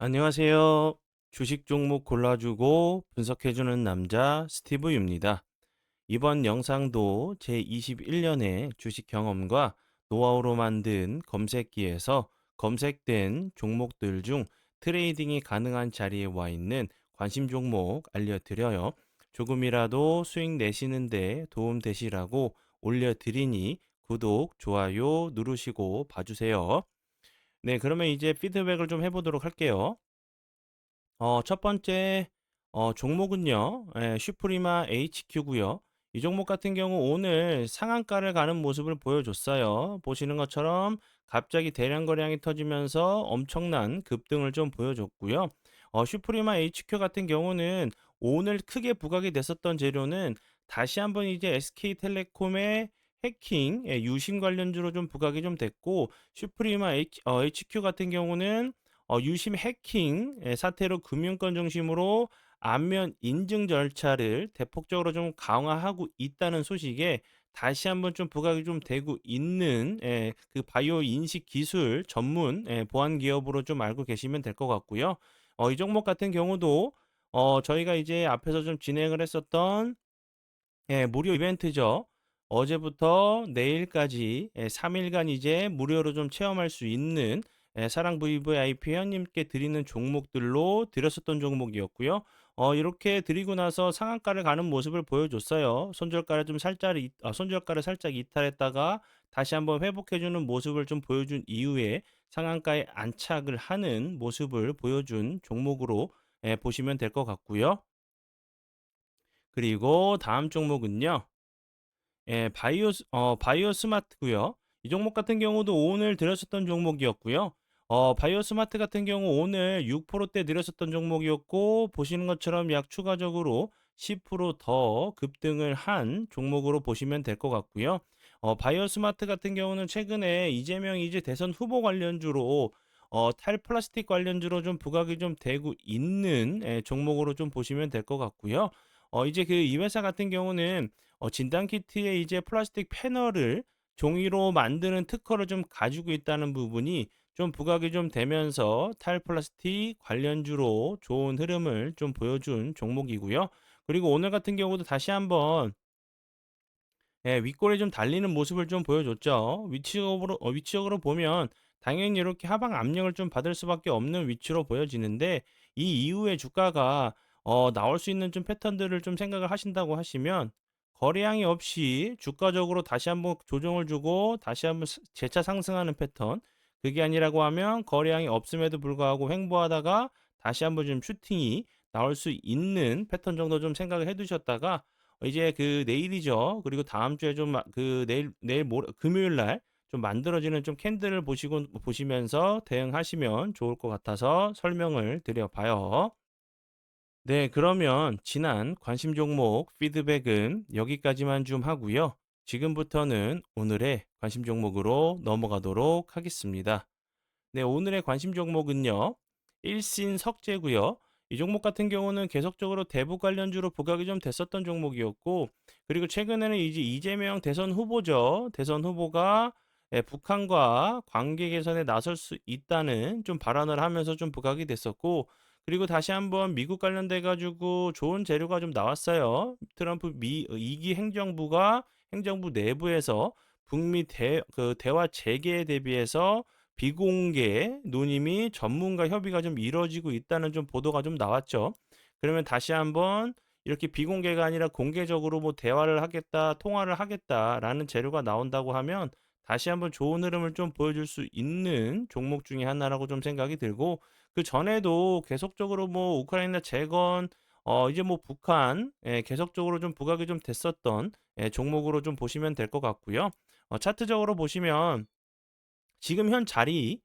안녕하세요. 주식 종목 골라주고 분석해주는 남자 스티브입니다. 이번 영상도 제21년의 주식 경험과 노하우로 만든 검색기에서 검색된 종목들 중 트레이딩이 가능한 자리에 와 있는 관심 종목 알려드려요. 조금이라도 수익 내시는데 도움 되시라고 올려드리니 구독, 좋아요 누르시고 봐주세요. 네, 그러면 이제 피드백을 좀 해보도록 할게요. 첫 번째 종목은요. 슈프리마 HQ고요. 이 종목 같은 경우 오늘 상한가를 가는 모습을 보여줬어요. 보시는 것처럼 갑자기 대량 거래량이 터지면서 엄청난 급등을 좀 보여줬고요. 슈프리마 HQ 같은 경우는 오늘 크게 부각이 됐었던 재료는 다시 한번 이제 SK텔레콤의 해킹, 유심 관련주로 좀 부각이 좀 됐고, 슈프리마 HQ 같은 경우는 유심 해킹 사태로 금융권 중심으로 안면 인증 절차를 대폭적으로 좀 강화하고 있다는 소식에 다시 한번 좀 부각이 좀 되고 있는 그 바이오 인식 기술 전문 보안 기업으로 좀 알고 계시면 될 것 같고요. 이 종목 같은 경우도 저희가 이제 앞에서 좀 진행을 했었던 무료 이벤트죠. 어제부터 내일까지 3일간 이제 무료로 좀 체험할 수 있는 사랑 VVIP 회원님께 드리는 종목들로 드렸었던 종목이었고요. 이렇게 드리고 나서 상한가를 가는 모습을 보여줬어요. 손절가를 살짝 이탈했다가 다시 한번 회복해주는 모습을 좀 보여준 이후에 상한가에 안착을 하는 모습을 보여준 종목으로 보시면 될 것 같고요. 그리고 다음 종목은요. 바이오 스마트고요. 이 종목 같은 경우도 오늘 드렸었던 종목이었고요. 바이오 스마트 같은 경우 오늘 6%대 드렸었던 종목이었고 보시는 것처럼 약 추가적으로 10%더 급등을 한 종목으로 보시면 될 것 같고요. 바이오 스마트 같은 경우는 최근에 이재명 이제 대선 후보 관련주로 탈플라스틱 관련주로 좀 부각이 좀 되고 있는 종목으로 좀 보시면 될 것 같고요. 이제 그 이 회사 같은 경우는 진단 키트에 이제 플라스틱 패널을 종이로 만드는 특허를 좀 가지고 있다는 부분이 좀 부각이 좀 되면서 탈플라스틱 관련주로 좋은 흐름을 좀 보여준 종목이고요. 그리고 오늘 같은 경우도 다시 한번 윗골에 좀 달리는 모습을 좀 보여줬죠. 위치적으로 보면 당연히 이렇게 하방 압력을 좀 받을 수밖에 없는 위치로 보여지는데 이 이후에 주가가 나올 수 있는 좀 패턴들을 좀 생각을 하신다고 하시면 거래량이 없이 주가적으로 다시 한번 조정을 주고 다시 한번 재차 상승하는 패턴, 그게 아니라고 하면 거래량이 없음에도 불구하고 횡보하다가 다시 한번 좀 슈팅이 나올 수 있는 패턴 정도 좀 생각을 해 두셨다가 이제 그 내일이죠. 그리고 다음 주에 좀 그 내일 모레 금요일 날 좀 만들어지는 좀 캔들을 보시면서 대응하시면 좋을 것 같아서 설명을 드려 봐요. 네, 그러면 지난 관심 종목 피드백은 여기까지만 좀 하고요. 지금부터는 오늘의 관심 종목으로 넘어가도록 하겠습니다. 네, 오늘의 관심 종목은요. 일신석재고요. 이 종목 같은 경우는 계속적으로 대북 관련주로 부각이 좀 됐었던 종목이었고, 그리고 최근에는 이제 이재명 대선 후보죠. 대선 후보가 북한과 관계 개선에 나설 수 있다는 좀 발언을 하면서 좀 부각이 됐었고, 그리고 다시 한번 미국 관련돼 가지고 좋은 재료가 좀 나왔어요. 트럼프 2기 행정부 내부에서 북미 대화 재개에 대비해서 비공개 논의 전문가 협의가 좀 이루어지고 있다는 좀 보도가 좀 나왔죠. 그러면 다시 한번 이렇게 비공개가 아니라 공개적으로 뭐 대화를 하겠다, 통화를 하겠다라는 재료가 나온다고 하면 다시 한번 좋은 흐름을 좀 보여줄 수 있는 종목 중에 하나라고 좀 생각이 들고, 그 전에도 계속적으로 뭐 우크라이나 재건, 이제 뭐 북한 계속적으로 좀 부각이 좀 됐었던 종목으로 좀 보시면 될 것 같고요. 차트적으로 보시면 지금 현 자리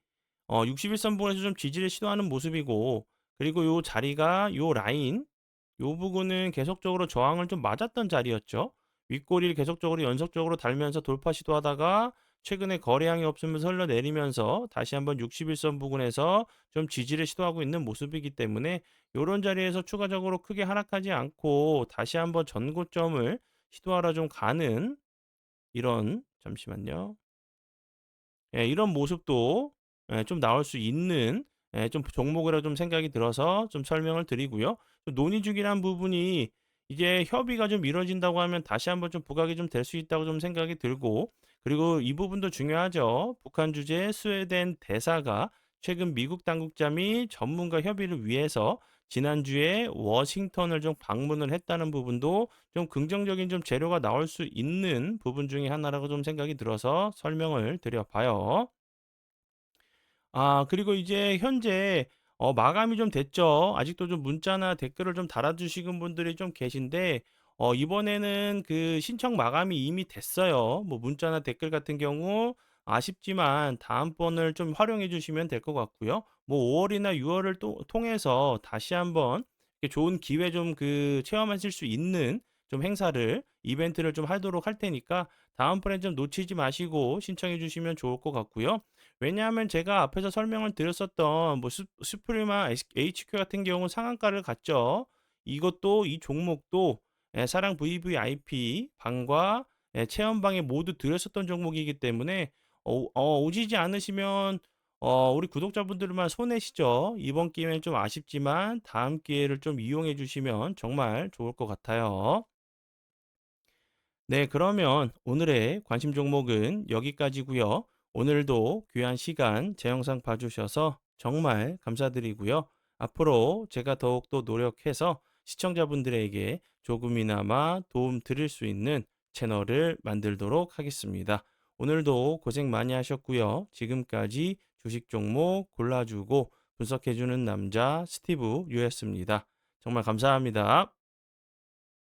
61선 부분에서 좀 지지를 시도하는 모습이고, 그리고 요 자리가 요 라인 요 부분은 계속적으로 저항을 좀 맞았던 자리였죠. 윗꼬리를 계속적으로 연속적으로 달면서 돌파 시도하다가 최근에 거래량이 없으면서 흘러내리면서 다시 한번 61선 부근에서 좀 지지를 시도하고 있는 모습이기 때문에 요런 자리에서 추가적으로 크게 하락하지 않고 다시 한번 전고점을 시도하러 좀 가는 이런, 잠시만요. 이런 모습도 좀 나올 수 있는 좀 종목이라 좀 생각이 들어서 좀 설명을 드리고요. 또 논의 중이란 부분이 이제 협의가 좀 이루어진다고 하면 다시 한번 좀 부각이 좀 될 수 있다고 좀 생각이 들고, 그리고 이 부분도 중요하죠. 북한 주재 스웨덴 대사가 최근 미국 당국자 및 전문가 협의를 위해서 지난주에 워싱턴을 좀 방문을 했다는 부분도 좀 긍정적인 좀 재료가 나올 수 있는 부분 중에 하나라고 좀 생각이 들어서 설명을 드려 봐요. 그리고 이제 현재 마감이 좀 됐죠. 아직도 좀 문자나 댓글을 좀 달아 주시는 분들이 좀 계신데, 이번에는 그 신청 마감이 이미 됐어요. 뭐 문자나 댓글 같은 경우 아쉽지만 다음번을 좀 활용해 주시면 될 것 같고요. 뭐 5 월이나 6 월을 또 통해서 다시 한번 이렇게 좋은 기회 좀 그 체험하실 수 있는 좀 행사를 이벤트를 좀 하도록 할 테니까 다음번에 좀 놓치지 마시고 신청해 주시면 좋을 것 같고요. 왜냐하면 제가 앞에서 설명을 드렸었던 뭐 슈프리마 HQ 같은 경우 상한가를 갔죠. 이것도 이 종목도 사랑 VVIP 방과 체험방에 모두 들었었던 종목이기 때문에 오시지 않으시면 우리 구독자분들만 손해시죠. 이번 기회는 좀 아쉽지만 다음 기회를 좀 이용해 주시면 정말 좋을 것 같아요. 네, 그러면 오늘의 관심 종목은 여기까지고요. 오늘도 귀한 시간 제 영상 봐주셔서 정말 감사드리고요. 앞으로 제가 더욱더 노력해서 시청자분들에게 조금이나마 도움 드릴 수 있는 채널을 만들도록 하겠습니다. 오늘도 고생 많이 하셨고요. 지금까지 주식 종목 골라주고 분석해주는 남자 스티브 유였습니다. 정말 감사합니다.